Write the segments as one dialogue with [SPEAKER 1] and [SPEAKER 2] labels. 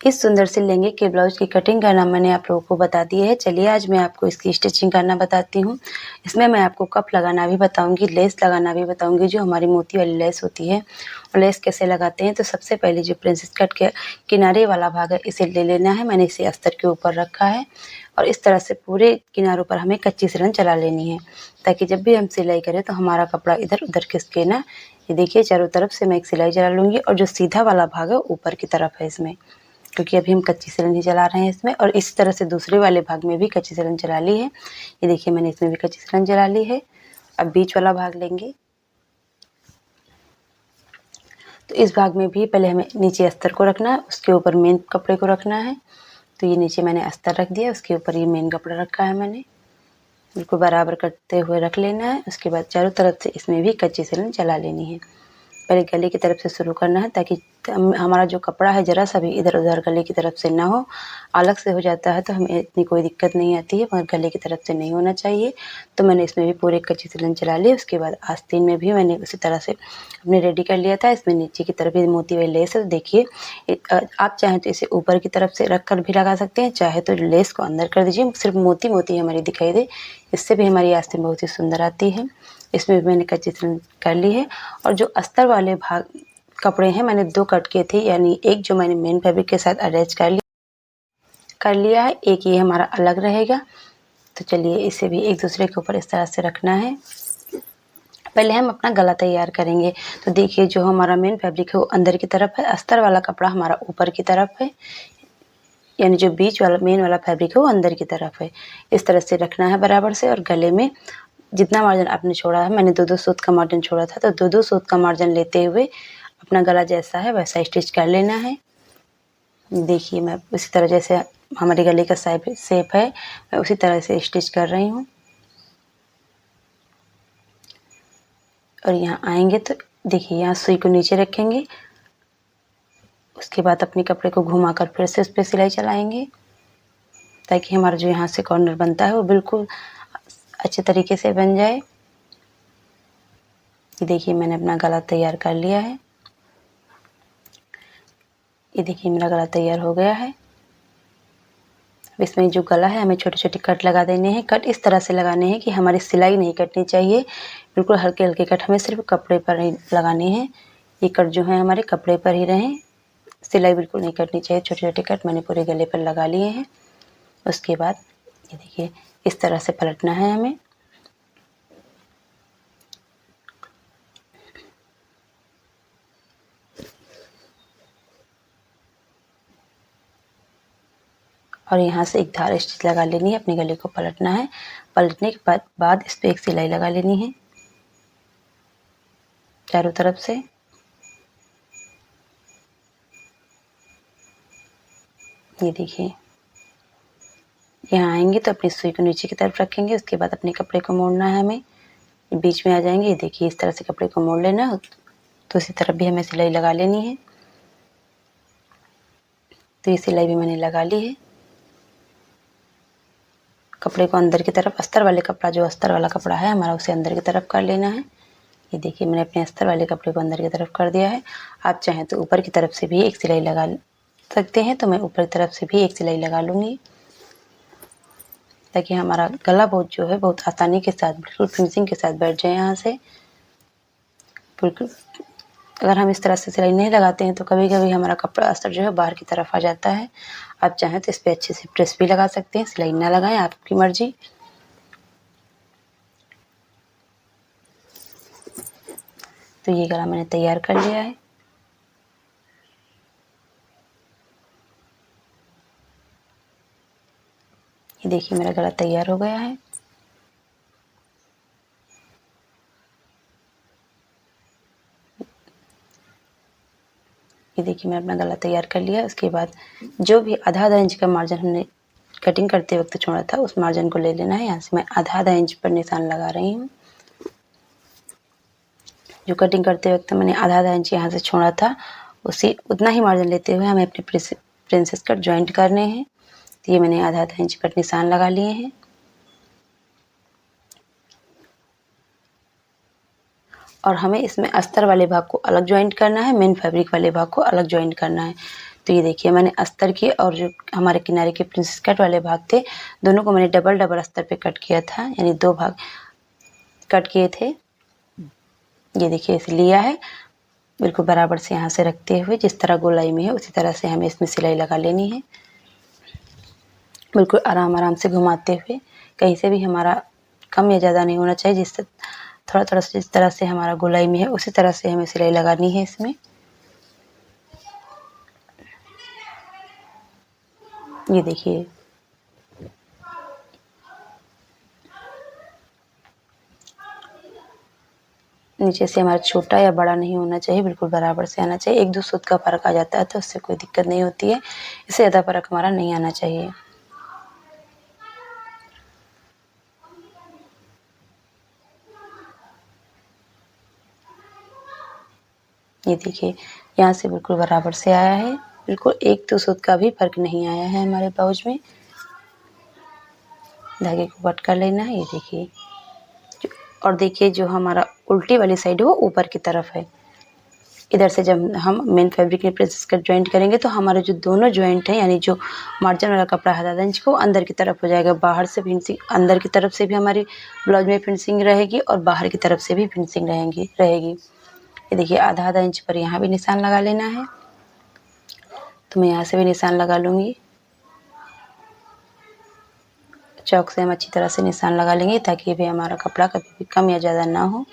[SPEAKER 1] इस सुंदर से लहंगे के ब्लाउज की कटिंग करना मैंने आप लोगों को बता दी है। चलिए आज मैं आपको इसकी स्टिचिंग करना बताती हूँ। इसमें मैं आपको कप लगाना भी बताऊँगी, लेस लगाना भी बताऊँगी, जो हमारी मोती वाली लेस होती है और लेस कैसे लगाते हैं। तो सबसे पहले जो प्रिंसेस कट के किनारे वाला भाग है इसे ले लेना है। मैंने इसे अस्तर के ऊपर रखा है और इस तरह से पूरे किनारों पर हमें कच्ची सिलन चला लेनी है, ताकि जब भी हम सिलाई करें तो हमारा कपड़ा इधर उधर खिसके ना। ये देखिए चारों तरफ से मैं एक सिलाई चला लूँगी और जो सीधा वाला भाग है ऊपर की तरफ है इसमें, क्योंकि अभी हम कच्ची सिलन ही चला रहे हैं इसमें। और इस तरह से दूसरे वाले भाग में भी कच्ची सिलन चला ली है। ये देखिए मैंने इसमें भी कच्ची सिलन चला ली है। अब बीच वाला भाग लेंगे, तो इस भाग में भी पहले हमें नीचे अस्तर को रखना है, उसके ऊपर मेन कपड़े को रखना है। तो ये नीचे मैंने अस्तर रख दिया, उसके ऊपर ये मेन कपड़ा रखा है मैंने, बिल्कुल बराबर करते हुए रख लेना है। उसके बाद चारों तरफ से इसमें भी कच्ची सिलन चला लेनी है। पहले गले की तरफ से शुरू करना है, ताकि हमारा जो कपड़ा है ज़रा सा भी इधर उधर गले की तरफ से ना हो। अलग से हो जाता है तो हमें इतनी कोई दिक्कत नहीं आती है, मगर गले की तरफ से नहीं होना चाहिए। तो मैंने इसमें भी पूरे कच्ची सिलन चला ली। उसके बाद आस्तीन में भी मैंने उसी तरह से अपने रेडी कर लिया था। इसमें नीचे की तरफ भी मोती वाली लेस है। देखिए आप चाहें तो इसे ऊपर की तरफ से रख कर भी लगा सकते हैं, चाहे तो लेस को अंदर कर दीजिए, सिर्फ मोती मोती हमारी दिखाई दे, इससे भी हमारी आस्तीन बहुत ही सुंदर आती है। इसमें भी मैंने कच्ची सिलन कर ली है। और जो अस्तर वाले भाग कपड़े हैं मैंने 2 कट किए थे, यानी एक जो मैंने मेन फैब्रिक के साथ अटैच कर लिया है, एक ये हमारा अलग रहेगा। तो चलिए इसे भी एक दूसरे के ऊपर इस तरह से रखना है। पहले हम अपना गला तैयार करेंगे। तो देखिए जो हमारा मेन फैब्रिक है वो अंदर की तरफ है, अस्तर वाला कपड़ा हमारा ऊपर की तरफ है, यानी जो बीच वाला मेन वाला फैब्रिक है वो अंदर की तरफ है। इस तरह से रखना है बराबर से। और गले में जितना मार्जिन आपने छोड़ा है, मैंने 2-2 सूत का मार्जिन छोड़ा था, तो 2-2 सूत का मार्जिन लेते हुए अपना गला जैसा है वैसा स्टिच कर लेना है। देखिए मैं उसी तरह जैसे हमारे गले का शेप है मैं उसी तरह से स्टिच कर रही हूँ। और यहाँ आएंगे तो देखिए यहाँ सुई को नीचे रखेंगे, उसके बाद अपने कपड़े को घुमाकर फिर से उस पर सिलाई चलाएंगे, ताकि हमारा जो यहाँ से कॉर्नर बनता है वो बिल्कुल अच्छे तरीके से बन जाए। ये देखिए मैंने अपना गला तैयार कर लिया है। ये देखिए मेरा गला तैयार हो गया है। इसमें जो गला है हमें छोटे छोटे कट लगा देने हैं। कट इस तरह से लगाने हैं कि हमारी सिलाई नहीं कटनी चाहिए, बिल्कुल हल्के हल्के कट हमें सिर्फ कपड़े पर ही लगाने हैं। ये कट जो है हमारे कपड़े पर ही रहें, सिलाई बिल्कुल नहीं कटनी चाहिए। छोटे छोटे कट मैंने पूरे गले पर लगा लिए हैं। उसके बाद ये देखिए इस तरह से पलटना है हमें। और यहाँ से एक धार स्टिच लगा लेनी है, अपने गले को पलटना है। पलटने के बाद इस पर एक सिलाई लगा लेनी है चारों तरफ से। ये देखिए यहाँ आएंगे तो अपनी सुई को नीचे की तरफ रखेंगे, उसके बाद अपने कपड़े को मोड़ना है हमें, बीच में आ जाएंगे। ये देखिए इस तरह से कपड़े को मोड़ लेना, तो इसी तरफ भी हमें सिलाई लगा लेनी है। तो ये सिलाई भी मैंने लगा ली है। कपड़े को अंदर की तरफ, अस्तर वाले कपड़ा जो अस्तर वाला कपड़ा है हमारा उसे अंदर की तरफ कर लेना है। ये देखिए मैंने अपने अस्तर वाले कपड़े को अंदर की तरफ कर दिया है। आप चाहें तो ऊपर की तरफ से भी एक सिलाई लगा सकते हैं, तो मैं ऊपर की तरफ से भी एक सिलाई लगा लूँगी, ताकि हमारा गला बहुत जो है बहुत आसानी के साथ बिल्कुल फिनिशिंग के साथ बैठ जाए यहाँ से बिल्कुल। अगर हम इस तरह से सिलाई नहीं लगाते हैं तो कभी कभी हमारा कपड़ा अस्तर जो है बाहर की तरफ आ जाता है। आप चाहें तो इस पर अच्छे से प्रेस भी लगा सकते हैं, सिलाई ना लगाएं, आपकी मर्जी। तो ये गला मैंने तैयार कर लिया है। ये देखिए मेरा गला तैयार हो गया है। ये देखिए मैं अपना गला तैयार कर लिया। उसके बाद जो भी आधा आधा इंच का मार्जिन हमने कटिंग करते वक्त छोड़ा था उस मार्जिन को ले लेना है। यहाँ से मैं आधा आधा इंच पर निशान लगा रही हूँ। जो कटिंग करते वक्त मैंने आधा आधा इंच यहाँ से छोड़ा था, उसी उतना ही मार्जिन लेते हुए हमें अपने प्रिंसेस कट ज्वाइंट करने हैं। तो ये मैंने आधा आधा इंच पर निशान लगा लिए हैं। और हमें इसमें अस्तर वाले भाग को अलग ज्वाइंट करना है, मेन फैब्रिक वाले भाग को अलग ज्वाइंट करना है। तो ये देखिए मैंने अस्तर के और जो हमारे किनारे के प्रिंसेस कट वाले भाग थे, दोनों को मैंने डबल डबल अस्तर पे कट किया था, यानी 2 भाग कट किए थे। ये देखिए इसे लिया है, बिल्कुल बराबर से यहाँ से रखते हुए जिस तरह गोलाई में है उसी तरह से हमें इसमें सिलाई लगा लेनी है। बिल्कुल आराम-आराम से घुमाते हुए, कहीं से भी हमारा कम या ज़्यादा नहीं होना चाहिए, जिससे थोड़ा-थोड़ा से जिस तरह से हमारा गोलाई में है उसी तरह से हमें सिलाई लगानी है इसमें। ये देखिए नीचे से हमारा छोटा या बड़ा नहीं होना चाहिए, बिल्कुल बराबर से आना चाहिए। 1-2 सूत का फ़र्क आ जाता है तो उससे कोई दिक्कत नहीं होती है, इससे ज़्यादा फ़र्क हमारा नहीं आना चाहिए। ये देखिए यहाँ से बिल्कुल बराबर से आया है, बिल्कुल 1-2 सूत का भी फ़र्क नहीं आया है हमारे ब्लाउज में। धागे को कट कर लेना है, ये देखिए। और देखिए जो हमारा उल्टी वाली साइड है वो ऊपर की तरफ है। इधर से जब हम मेन फैब्रिक में प्रिंसेस कट जॉइंट करेंगे तो हमारे जो दोनों जॉइंट हैं, यानी जो मार्जिन वाला कपड़ा है 7 इंच का, वो अंदर की तरफ हो जाएगा। बाहर से फिनिशिंग अंदर की तरफ से भी हमारी ब्लाउज में फिनिशिंग रहेगी और बाहर की तरफ से भी फिनिशिंग रहेगी। ये देखिए आधा-आधा इंच पर यहाँ भी निशान लगा लेना है। तो मैं यहाँ से भी निशान लगा लूँगी। चॉक से हम अच्छी तरह से निशान लगा लेंगे ताकि भी हमारा कपड़ा कभी भी कम या ज़्यादा ना हो।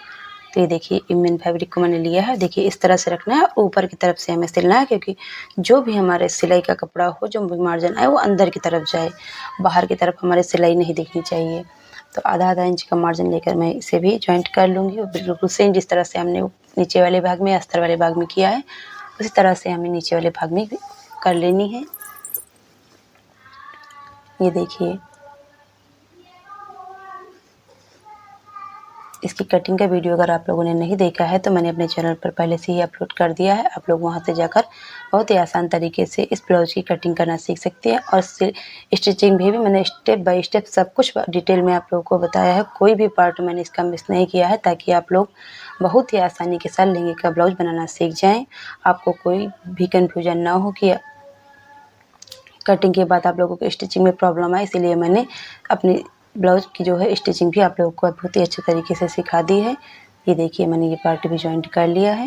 [SPEAKER 1] तो ये देखिए इमिन फैब्रिक को मैंने लिया है, देखिए इस तरह से रखना है, ऊपर की तरफ से हमें सिलना है, क्योंकि जो भी हमारे सिलाई का कपड़ा हो, जो भी मार्जिन आए वो अंदर की तरफ जाए, बाहर की तरफ हमारी सिलाई नहीं दिखनी चाहिए। तो आधा-आधा इंच का मार्जिन लेकर मैं इसे भी जॉइंट कर लूँगी और बिल्कुल सेम जिस तरह से हमने नीचे वाले भाग में अस्तर वाले भाग में किया है, उसी तरह से हमें नीचे वाले भाग में भी कर लेनी है। ये देखिए इसकी कटिंग का वीडियो अगर आप लोगों ने नहीं देखा है तो मैंने अपने चैनल पर पहले से ही अपलोड कर दिया है। आप लोग वहां से जाकर बहुत ही आसान तरीके से इस ब्लाउज की कटिंग करना सीख सकते हैं और स्टिचिंग भी मैंने स्टेप बाय स्टेप सब कुछ डिटेल में आप लोगों को बताया है। कोई भी पार्ट मैंने इसका मिस नहीं किया है ताकि आप लोग बहुत ही आसानी के साथ लहंगे का ब्लाउज बनाना सीख जाएँ। आपको कोई भी कन्फ्यूजन ना हो कि कटिंग के बाद आप लोगों को स्टिचिंग में प्रॉब्लम आए, इसीलिए मैंने अपनी ब्लाउज की जो है स्टिचिंग भी आप लोगों को बहुत ही अच्छे तरीके से सिखा दी है। ये देखिए मैंने ये पार्ट भी जॉइंट कर लिया है।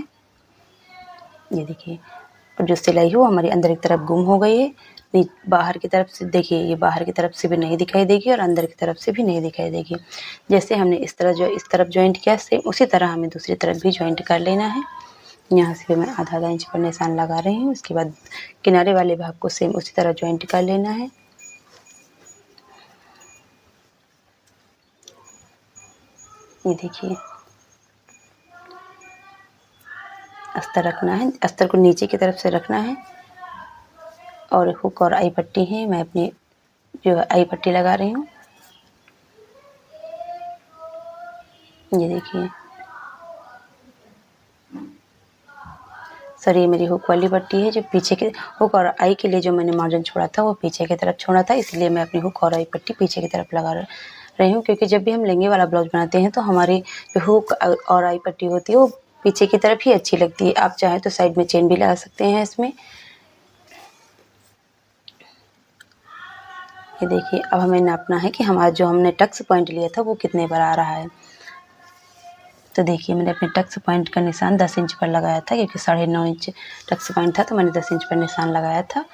[SPEAKER 1] ये देखिए और जो सिलाई है वो हमारी अंदर की तरफ गुम हो गई है। बाहर की तरफ से देखिए, ये बाहर की तरफ से भी नहीं दिखाई देगी और अंदर की तरफ से भी नहीं दिखाई देगी। जैसे हमने इस तरफ जॉइंट किया, सेम उसी तरह हमें दूसरी तरफ भी जॉइंट कर लेना है। यहाँ से भी मैं आधा-आधा इंच पर निशान लगा रही हूँ। उसके बाद किनारे वाले भाग को सेम उसी तरह जॉइंट कर लेना है। ये देखिए अस्तर रखना है, अस्तर को नीचे की तरफ से रखना है और हुक और आई पट्टी है, मैं अपनी जो है आई पट्टी लगा रही हूँ। ये देखिए सर, ये मेरी हुक वाली पट्टी है, जो पीछे के हुक और आई के लिए जो मैंने मार्जिन छोड़ा था वो पीछे की तरफ छोड़ा था, इसलिए मैं अपनी हुक और आई पट्टी पीछे की तरफ लगा रही हूँ, क्योंकि जब भी हम लहंगे वाला ब्लाउज बनाते हैं तो हमारी जो हुक और आई पट्टी होती है वो पीछे की तरफ ही अच्छी लगती है। आप चाहें तो साइड में चेन भी लगा सकते हैं इसमें। ये देखिए अब हमें नापना है कि हमारा जो हमने टक्स पॉइंट लिया था वो कितने पर आ रहा है। तो देखिए मैंने अपने टक्स पॉइंट का निशान 10 इंच पर लगाया था, क्योंकि 9.5 इंच टक्स पॉइंट था तो मैंने 10 इंच पर निशान लगाया था।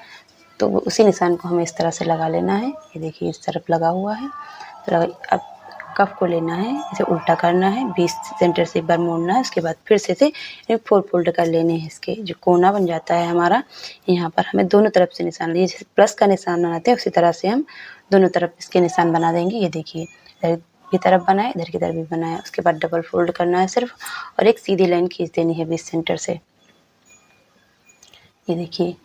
[SPEAKER 1] तो उसी निशान को हमें इस तरह से लगा लेना है। ये देखिए इस तरफ लगा हुआ है। तो अब कफ को लेना है, इसे उल्टा करना है, 20 सेंटर से एक बार मोड़ना है, उसके बाद फिर से इसे 4 फोल्ड कर लेने हैं। इसके जो कोना बन जाता है हमारा, यहाँ पर हमें दोनों तरफ से निशान लिए, जैसे प्लस का निशान बनाते हैं उसी तरह से हम दोनों तरफ इसके निशान बना देंगे। ये देखिए इधर की तरफ बनाए, इधर की तरफ भी बनाया, उसके बाद डबल फोल्ड करना है सिर्फ और एक सीधी लाइन खींच देनी है 20 सेंटर से। ये देखिए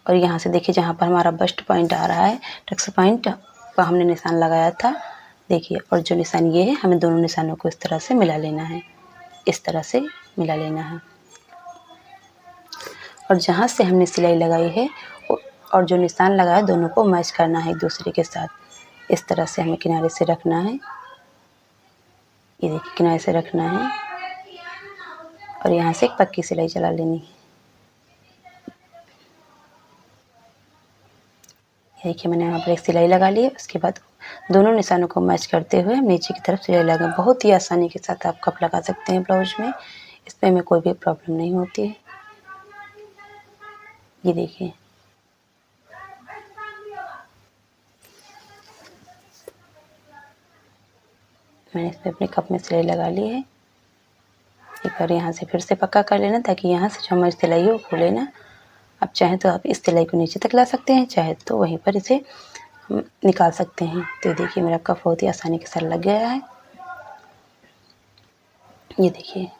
[SPEAKER 1] और यहाँ से देखिए जहाँ पर हमारा बस्ट पॉइंट आ रहा है, टक्स पॉइंट का हमने निशान लगाया था। देखिए और जो निशान ये है, हमें दोनों निशानों को इस तरह से मिला लेना है, इस तरह से मिला लेना है। और जहाँ से हमने सिलाई लगाई है और जो निशान लगाया, दोनों को मैच करना है एक दूसरे के साथ। इस तरह से हमें किनारे से रखना है। ये देखिए किनारे से रखना है और यहाँ से एक पक्की सिलाई चला लेनी है। ये देखिए मैंने यहाँ पर एक सिलाई लगा ली है। उसके बाद दोनों निशानों को मैच करते हुए नीचे की तरफ सिलाई लगा। बहुत ही आसानी के साथ आप कप लगा सकते हैं ब्लाउज में, इसमें हमें कोई भी प्रॉब्लम नहीं होती है। ये देखिए मैंने इसमें अपने कप में सिलाई लगा ली है। एक बार यहाँ से फिर से पक्का कर लेना ताकि यहाँ से जो हमारी सिलाई है वो खुले ना। आप चाहें तो आप इस सिलाई को नीचे तक ला सकते हैं, चाहे तो वहीं पर इसे हम निकाल सकते हैं। तो देखिए मेरा कप बहुत ही आसानी के साथ लग गया है। ये देखिए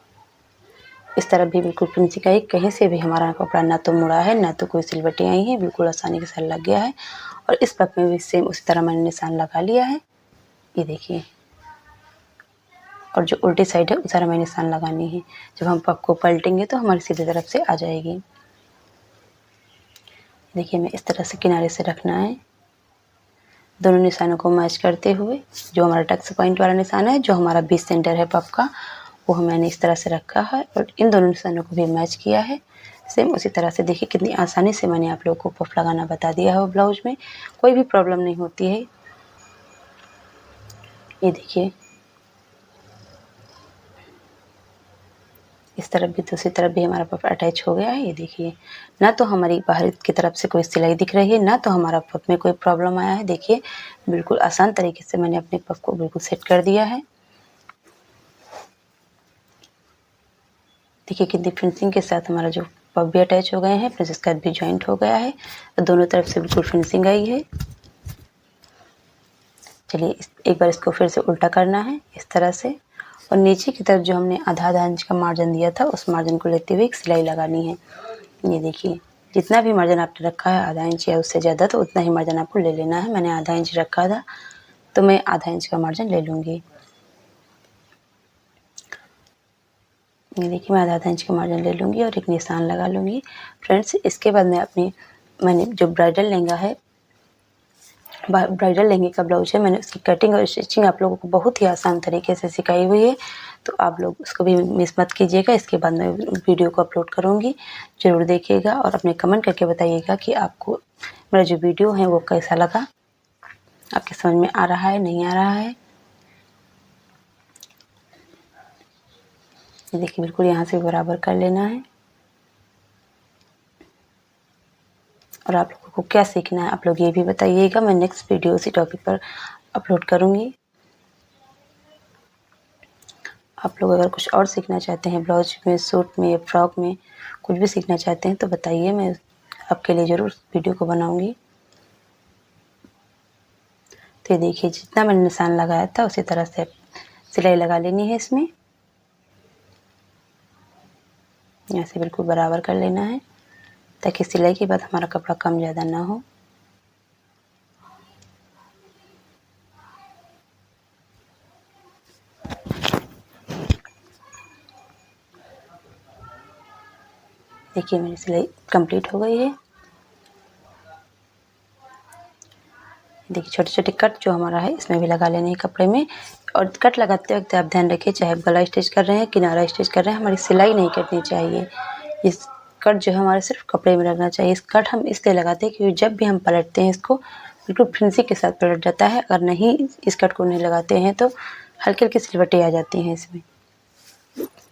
[SPEAKER 1] इस तरफ भी बिल्कुल फिनिशिंग आई, कहीं से भी हमारा कपड़ा ना तो मुड़ा है ना तो कोई सिलवटें आई हैं, बिल्कुल आसानी के साथ लग गया है। और इस पग में भी सेम उसी तरह मैंने निशान लगा लिया है। ये देखिए और जो उल्टी साइड है उस तरह हमें निशान लगानी है। जब हम पग को पलटेंगे तो हमारी सीधी तरफ से आ जाएगी। देखिए हमें इस तरह से किनारे से रखना है, दोनों निशानों को मैच करते हुए। जो हमारा टक्स पॉइंट वाला निशान है, जो हमारा बीच सेंटर है पग का, वो मैंने इस तरह से रखा है और इन दोनों निशानों को भी मैच किया है। सेम उसी तरह से देखिए कितनी आसानी से मैंने आप लोगों को पफ लगाना बता दिया है। वो ब्लाउज में कोई भी प्रॉब्लम नहीं होती है। ये देखिए इस तरफ भी दूसरी तरफ भी हमारा पफ अटैच हो गया है। ये देखिए ना तो हमारी बाहर की तरफ से कोई सिलाई दिख रही है, ना तो हमारा पफ में कोई प्रॉब्लम आया है। देखिए बिल्कुल आसान तरीके से मैंने अपने पफ को बिल्कुल सेट कर दिया है। देखिए कितनी फिनिशिंग के साथ हमारा जो पफ भी अटैच हो गए हैं, प्लस इसका भी जॉइंट हो गया है, तो दोनों तरफ से बिल्कुल फिनिशिंग आई है। चलिए एक बार इसको फिर से उल्टा करना है इस तरह से, और नीचे की तरफ जो हमने आधा इंच का मार्जिन दिया था उस मार्जिन को लेते हुए एक सिलाई लगानी है। ये देखिए जितना भी मार्जिन आपने रखा है आधा इंच या उससे ज़्यादा, तो उतना ही मार्जिन आपको ले लेना है। मैंने आधा इंच रखा था तो मैं आधा इंच का मार्जिन ले लूँगी। ये देखिए मैं आधा इंच का मार्जिन ले लूँगी और एक निशान लगा लूँगी। फ्रेंड्स इसके बाद मैंने जो ब्राइडल लहंगा है, ब्राइडल लहंगे का ब्लाउज है, मैंने उसकी कटिंग और स्टिचिंग आप लोगों को बहुत ही आसान तरीके से सिखाई हुई है, तो आप लोग उसको भी मिस मत कीजिएगा। इसके बाद मैं वीडियो को अपलोड करूँगी, ज़रूर देखिएगा और अपने कमेंट करके बताइएगा कि आपको मेरा जो वीडियो है वो कैसा लगा, आपके समझ में आ रहा है नहीं आ रहा है। ये देखिए बिल्कुल यहाँ से बराबर कर लेना है। और आप लोगों को क्या सीखना है आप लोग ये भी बताइएगा, मैं नेक्स्ट वीडियो इसी टॉपिक पर अपलोड करूँगी। आप लोग अगर कुछ और सीखना चाहते हैं ब्लाउज में, सूट में, फ्रॉक में, कुछ भी सीखना चाहते हैं तो बताइए, मैं आपके लिए ज़रूर वीडियो को बनाऊँगी। तो ये देखिए जितना मैंने निशान लगाया था उसी तरह से सिलाई लगा लेनी है इसमें। यहाँ से बिल्कुल बराबर कर लेना है ताकि सिलाई के बाद हमारा कपड़ा कम ज़्यादा ना हो। देखिए मेरी सिलाई कंप्लीट हो गई है। देखिए छोटे छोटे कट जो हमारा है इसमें भी लगा लेने हैं कपड़े में। और कट लगाते वक्त आप ध्यान रखिए, चाहे आप गला स्टिच कर रहे हैं, किनारा स्टिच कर रहे हैं, हमारी सिलाई नहीं कटनी चाहिए। इस कट जो है हमारे सिर्फ कपड़े में लगना चाहिए। इस कट हम इसलिए लगाते हैं क्योंकि जब भी हम पलटते हैं इसको बिल्कुल फिनिशिंग के साथ पलट जाता है। अगर नहीं इस कट को नहीं लगाते हैं तो हल्की हल्की सिलवटें आ जाती हैं इसमें।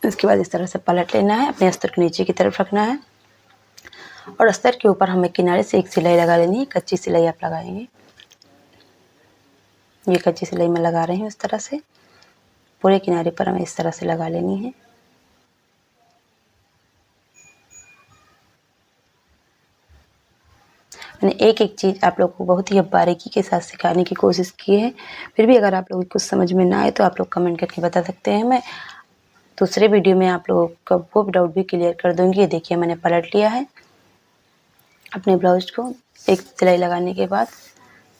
[SPEAKER 1] इसके बाद इस तरह से पलट लेना है, अपने अस्तर को नीचे की तरफ रखना है और अस्तर के ऊपर हमें किनारे से एक सिलाई लगा लेनी है। कच्ची सिलाई आप लगाएंगे, ये कच्ची सिलाई मैं लगा रही हूँ इस तरह से, पूरे किनारे पर हमें इस तरह से लगा लेनी है। मैंने एक एक चीज़ आप लोग को बहुत ही बारीकी के साथ सिखाने की कोशिश की है, फिर भी अगर आप लोगों को कुछ समझ में ना आए तो आप लोग कमेंट करके बता सकते हैं। मैं दूसरे वीडियो में आप लोगों का वो डाउट भी क्लियर कर दूँगी। ये देखिए मैंने पलट लिया है अपने ब्लाउज को। एक सिलाई लगाने के बाद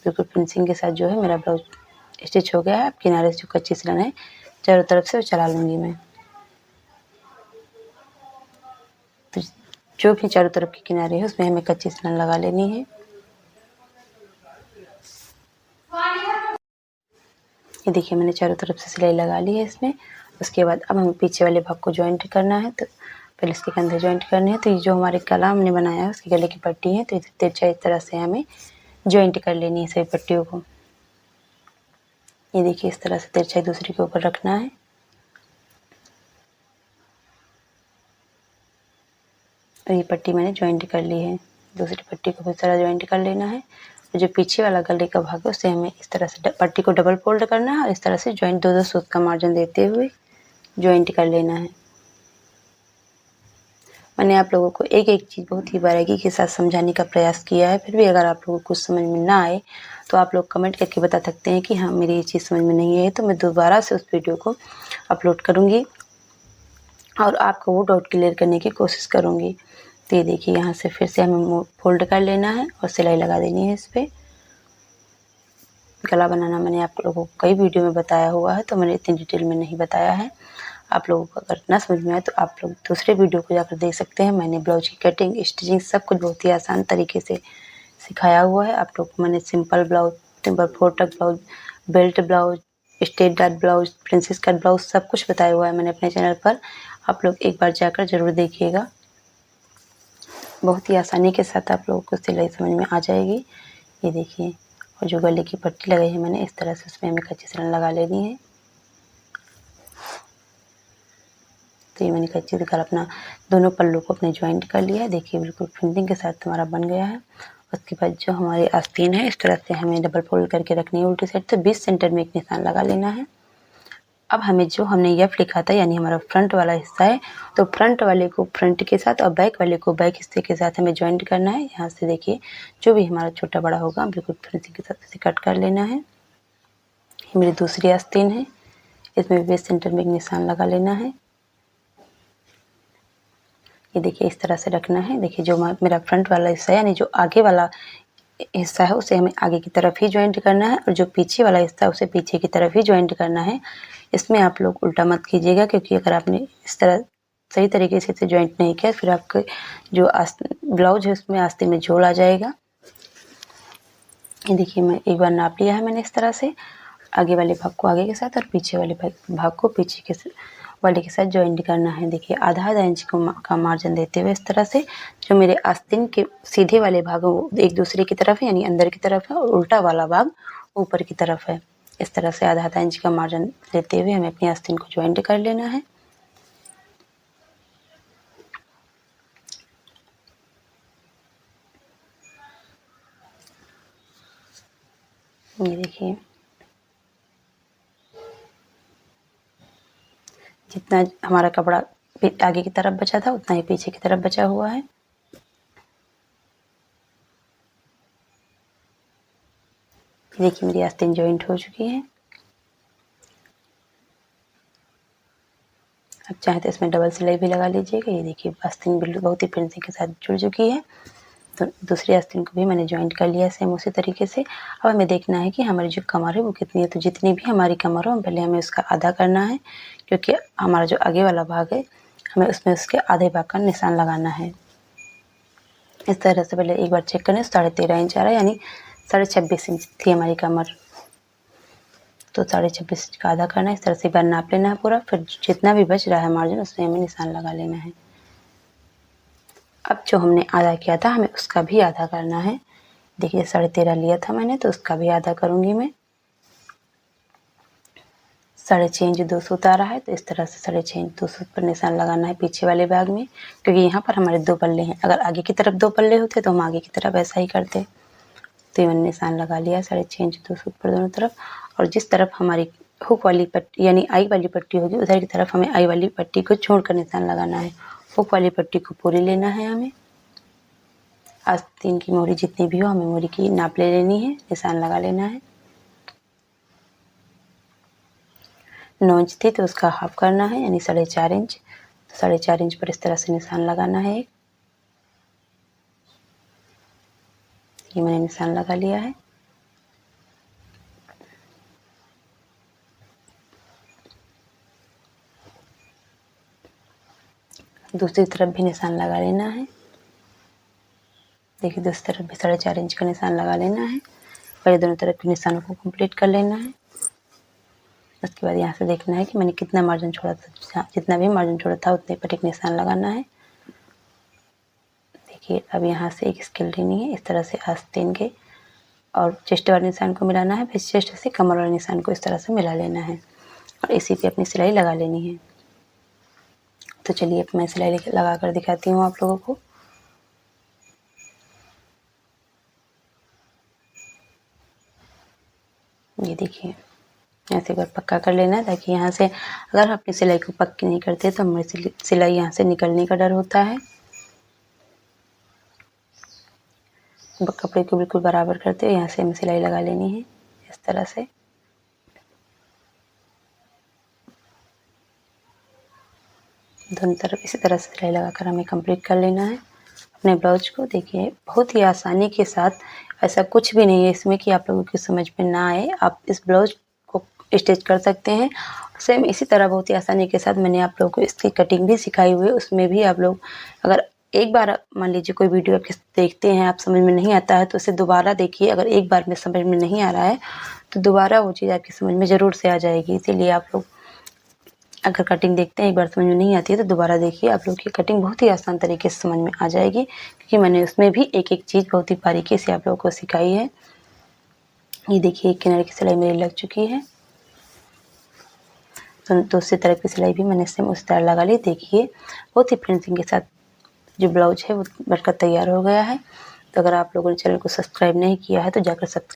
[SPEAKER 1] बिल्कुल फिनिशिंग के साथ जो है मेरा ब्लाउज स्टिच हो गया है। अब किनारे से जो कच्ची सिलाई है चारों तरफ से चला लूँगी मैं। तो जो भी चारों तरफ के किनारे है उसमें हमें कच्ची सिलाई लगा लेनी है। ये देखिए मैंने चारों तरफ से सिलाई लगा ली है इसमें। उसके बाद अब हमें पीछे वाले भाग को जॉइंट करना है, तो पहले इसके कंधे जॉइंट करने हैं। तो ये जो हमारे गला हमने बनाया है उसके गले की पट्टी है, तो तिरछा इस तरह से हमें जॉइंट कर लेनी है सभी पट्टियों को। ये देखिए इस तरह से तिरछा एक दूसरे के ऊपर रखना है। और ये पट्टी मैंने जॉइंट कर ली है, दूसरी पट्टी को भी इस तरह जॉइंट कर लेना है। और जो पीछे वाला गले का भाग है उससे हमें इस तरह से पट्टी को डबल फोल्ड करना है और इस तरह से जॉइंट 2-2 सूत का मार्जिन देते हुए जॉइंट कर लेना है। मैंने आप लोगों को एक एक चीज़ बहुत ही बारीकी के साथ समझाने का प्रयास किया है, फिर भी अगर आप लोगों को कुछ समझ में ना आए तो आप लोग कमेंट करके बता सकते हैं कि हाँ मेरी ये चीज़ समझ में नहीं आई, तो मैं दोबारा से उस वीडियो को अपलोड करूँगी और आपको वो डाउट क्लियर करने की कोशिश करूँगी। तो ये देखिए यहाँ से फिर से हमें फोल्ड कर लेना है और सिलाई लगा देनी है इस पर। गला बनाना मैंने आप लोगों को कई वीडियो में बताया हुआ है, तो मैंने इतनी डिटेल में नहीं बताया है। आप लोगों को अगर ना समझ में आए तो आप लोग दूसरे वीडियो को जाकर देख सकते हैं। मैंने ब्लाउज की कटिंग, स्टिचिंग सब कुछ बहुत ही आसान तरीके से सिखाया हुआ है। आप लोग को मैंने सिंपल ब्लाउज, सिंपल फोटक blouse, belt blouse, straight dart blouse, princess cut blouse सब कुछ बताया हुआ है मैंने अपने चैनल पर। आप लोग एक बार जाकर ज़रूर देखिएगा। बहुत ही आसानी के साथ आप लोगों को सिलाई समझ में आ जाएगी। ये देखिए, और जो गले की पट्टी लगाई है मैंने इस तरह से उसमें हमें कच्ची सिलाई लगा लेनी है। तो ये मैंने कच्ची दिखा अपना दोनों पल्लू को अपने ज्वाइंट कर लिया है। देखिए बिल्कुल फिनिशिंग के साथ हमारा बन गया है। उसके बाद जो हमारी आस्तीन है इस तरह से हमें डबल फोल्ड करके रखनी है उल्टी साइड, तो 20 सेंटर में एक निशान लगा लेना है। अब हमें जो हमने एफ लिखा था यानी हमारा फ्रंट वाला हिस्सा है, तो फ्रंट वाले को फ्रंट के साथ और बैक वाले को बैक हिस्से के साथ हमें ज्वाइंट करना है। यहाँ से देखिए जो भी हमारा छोटा बड़ा होगा बिल्कुल फिनिशिंग के साथ इसे कट कर लेना है। ये मेरी दूसरी आस्तीन है, इसमें 20 सेंटर में एक निशान लगा लेना है। ये देखिए इस तरह से रखना है। देखिए जो मेरा फ्रंट वाला हिस्सा है यानी जो आगे वाला हिस्सा है उसे हमें आगे की तरफ ही ज्वाइंट करना है और जो पीछे वाला हिस्सा है उसे पीछे की तरफ ही ज्वाइंट करना है। इसमें आप लोग उल्टा मत कीजिएगा, क्योंकि अगर आपने इस तरह सही तरीके से इसे ज्वाइंट नहीं किया फिर आपके जो ब्लाउज है उसमें आस्तीन में झोल आ जाएगा। ये देखिए मैं एक बार नाप लिया है मैंने इस तरह से। आगे वाले भाग को आगे के साथ और पीछे वाले भाग को पीछे के वाले के साथ ज्वाइंट करना है। देखिए आधा इंच का मार्जिन देते हुए इस तरह से जो मेरे आस्तीन के सीधे वाले भाग वो एक दूसरे की तरफ है यानी अंदर की तरफ है और उल्टा वाला भाग ऊपर की तरफ है। इस तरह से आधा इंच का मार्जिन लेते हुए हमें अपनी आस्तीन को ज्वाइंट कर लेना है। ये देखिए जितना हमारा कपड़ा आगे की तरफ बचा था उतना ही पीछे की तरफ बचा हुआ है। देखिए मेरी आस्तीन ज्वाइंट हो चुकी है। अब चाहे तो इसमें डबल सिलाई भी लगा लीजिएगा। ये देखिए आस्तीन बिल्कुल बहुत ही फिनिशिंग के साथ जुड़ चुकी है। तो दूसरी आस्तीन को भी मैंने ज्वाइंट कर लिया सेम उसी तरीके से। अब हमें देखना है कि हमारी जो कमर है वो कितनी है, तो जितनी भी हमारी कमर हो पहले हमें उसका आधा करना है, क्योंकि हमारा जो आगे वाला भाग है हमें उसमें उसके आधे भाग का निशान लगाना है। इस तरह से पहले एक बार चेक करें। 13.5 इंच आ रहा है यानी 26.5 इंच थी हमारी कमर, तो 26.5 इंच का आधा करना है। इस तरह से एक बार नाप लेना है पूरा, फिर जितना भी बच रहा है मार्जिन उसमें हमें निशान लगा लेना है। अब जो हमने आधा किया था हमें उसका भी आधा करना है। देखिए 13.5 लिया था मैंने तो उसका भी आधा करूँगी मैं। 6.5 इंच 2 सूत आ रहा है, तो इस तरह से 6.5 इंच 2 सूत पर निशान लगाना है पीछे वाले भाग में, क्योंकि यहाँ पर हमारे 2 पल्ले हैं। अगर आगे की तरफ 2 पल्ले होते तो हम आगे की तरफ ऐसा ही करते। तो ये मैंने निशान लगा लिया 6.5 इंच 2 सूत पर दोनों तरफ। और जिस तरफ हमारी हुक वाली पट्टी यानी आई वाली पट्टी होगी उधर की तरफ हमें आई वाली पट्टी को छोड़कर निशान लगाना है। हुक वाली पट्टी को पूरी लेना है हमें। आस्तीन की मोहरी जितनी भी हो हमें मोहरी की नाप ले लेनी है, निशान लगा लेना है। 9 इंच थी तो उसका हाफ करना है यानी 4.5 इंच। 4.5 इंच पर इस तरह से निशान लगाना है। ये मैंने निशान लगा लिया है। दूसरी तरफ भी निशान लगा लेना है। देखिए दूसरी तरफ भी 4.5 इंच का निशान लगा लेना है। पहले दोनों तरफ के निशानों को कंप्लीट कर लेना है। उसके बाद यहाँ से देखना है कि मैंने कितना मार्जिन छोड़ा था। जितना भी मार्जिन छोड़ा था उतने पर एक निशान लगाना है। देखिए अब यहाँ से एक स्केल लेनी है, इस तरह से आस्तीन के और चेस्ट वाले निशान को मिलाना है, फिर चेस्ट से कमर वाले निशान को इस तरह से मिला लेना है और इसी पे अपनी सिलाई लगा लेनी है। तो चलिए अब मैं सिलाई लगा कर दिखाती हूँ आप लोगों को। ये देखिए, ऐसे एक बार पक्का कर लेना है ताकि यहाँ से अगर अपनी सिलाई को पक्की नहीं करते तो हमारी सिलाई यहाँ से निकलने का डर होता है। कपड़े को बिल्कुल बराबर करते हुए यहाँ से हमें सिलाई लगा लेनी है इस तरह से। दोनों तरफ इसी तरह से सिलाई लगाकर हमें कंप्लीट कर लेना है अपने ब्लाउज को। देखिए बहुत ही आसानी के साथ, ऐसा कुछ भी नहीं है इसमें कि आप लोगों की समझ में ना आए, आप इस ब्लाउज को स्टिच कर सकते हैं। सेम इसी तरह बहुत ही आसानी के साथ मैंने आप लोगों को इसकी कटिंग भी सिखाई हुई है। उसमें भी आप लोग अगर एक बार मान लीजिए कोई वीडियो आप देखते हैं, आप समझ में नहीं आता है तो उसे दोबारा देखिए। अगर एक बार में समझ में नहीं आ रहा है तो दोबारा वो चीज़ आपकी समझ में ज़रूर से आ जाएगी। इसीलिए आप लोग अगर कटिंग देखते हैं एक बार समझ में नहीं आती है तो दोबारा देखिए, आप लोग की कटिंग बहुत ही आसान तरीके से समझ में आ जाएगी, क्योंकि मैंने उसमें भी एक एक चीज़ बहुत ही बारीकी से आप लोगों को सिखाई है। ये देखिए एक किनारे की सिलाई मेरी लग चुकी है, तो दूसरी तरफ की सिलाई भी मैंने सेम उसी तरह लगा ली। देखिए बहुत ही फिनिशिंग के साथ जो ब्लाउज है वो बनकर तैयार हो गया है। तो अगर आप लोगों ने चैनल को सब्सक्राइब नहीं किया है तो जाकर सब्सक्राइब